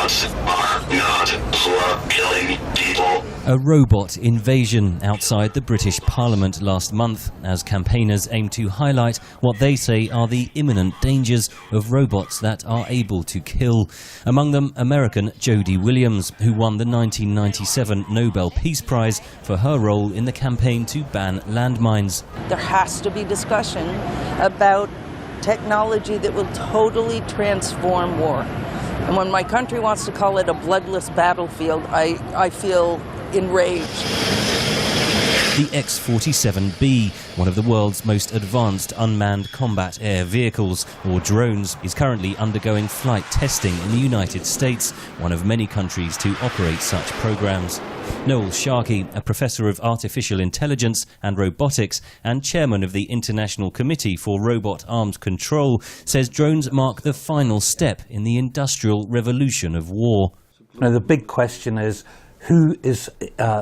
Robots are not for killing people. A robot invasion outside the British Parliament last month as campaigners aim to highlight what they say are the imminent dangers of robots that are able to kill. Among them, American Jody Williams, who won the 1997 Nobel Peace Prize for her role in the campaign to ban landmines. There has to be discussion about technology that will totally transform war. And when my country wants to call it a bloodless battlefield, I feel enraged. The X-47B, one of the world's most advanced unmanned combat air vehicles, or drones, is currently undergoing flight testing in the United States, one of many countries to operate such programs. Noel Sharkey, a professor of artificial intelligence and robotics and chairman of the International Committee for Robot Arms Control, says drones mark the final step in the industrial revolution of war. Now, the big question is, who is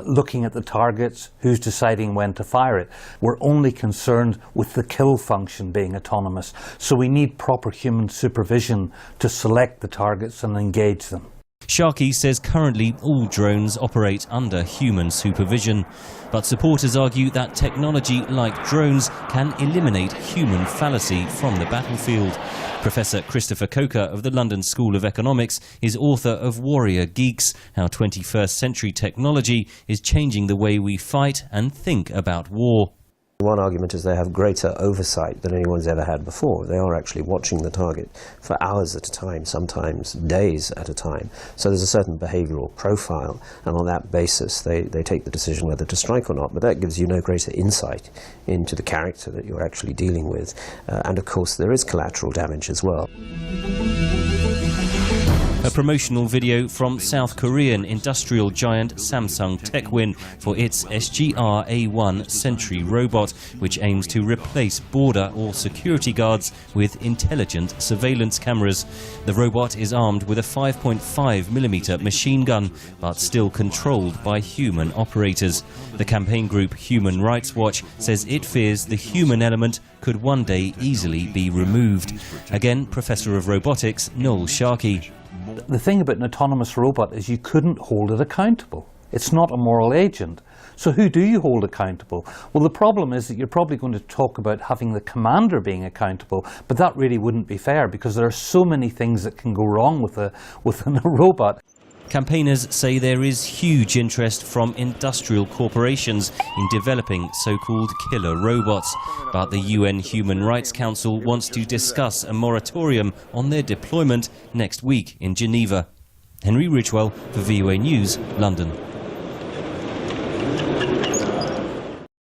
looking at the targets, who's deciding when to fire it? We're only concerned with the kill function being autonomous, so we need proper human supervision to select the targets and engage them. Sharkey says currently all drones operate under human supervision, but supporters argue that technology like drones can eliminate human fallacy from the battlefield. Professor Christopher Coker of the London School of Economics is author of Warrior Geeks, How 21st Century Technology is Changing the Way We Fight and Think About War. One argument is they have greater oversight than anyone's ever had before. They are actually watching the target for hours at a time, sometimes days at a time. So there's a certain behavioral profile, and on that basis they take the decision whether to strike or not. But that gives you no greater insight into the character that you're actually dealing with. And of course there is collateral damage as well. A promotional video from South Korean industrial giant Samsung Techwin for its SGR-A1 Sentry robot, which aims to replace border or security guards with intelligent surveillance cameras. The robot is armed with a 5.5mm machine gun, but still controlled by human operators. The campaign group Human Rights Watch says it fears the human element could one day easily be removed. Again, Professor of Robotics Noel Sharkey. The thing about an autonomous robot is you couldn't hold it accountable. It's not a moral agent. So who do you hold accountable? Well, the problem is that you're probably going to talk about having the commander being accountable, but that really wouldn't be fair because there are so many things that can go wrong within a robot. Campaigners say there is huge interest from industrial corporations in developing so-called killer robots, but the UN Human Rights Council wants to discuss a moratorium on their deployment next week in Geneva. Henry Ridgwell for VOA News, London.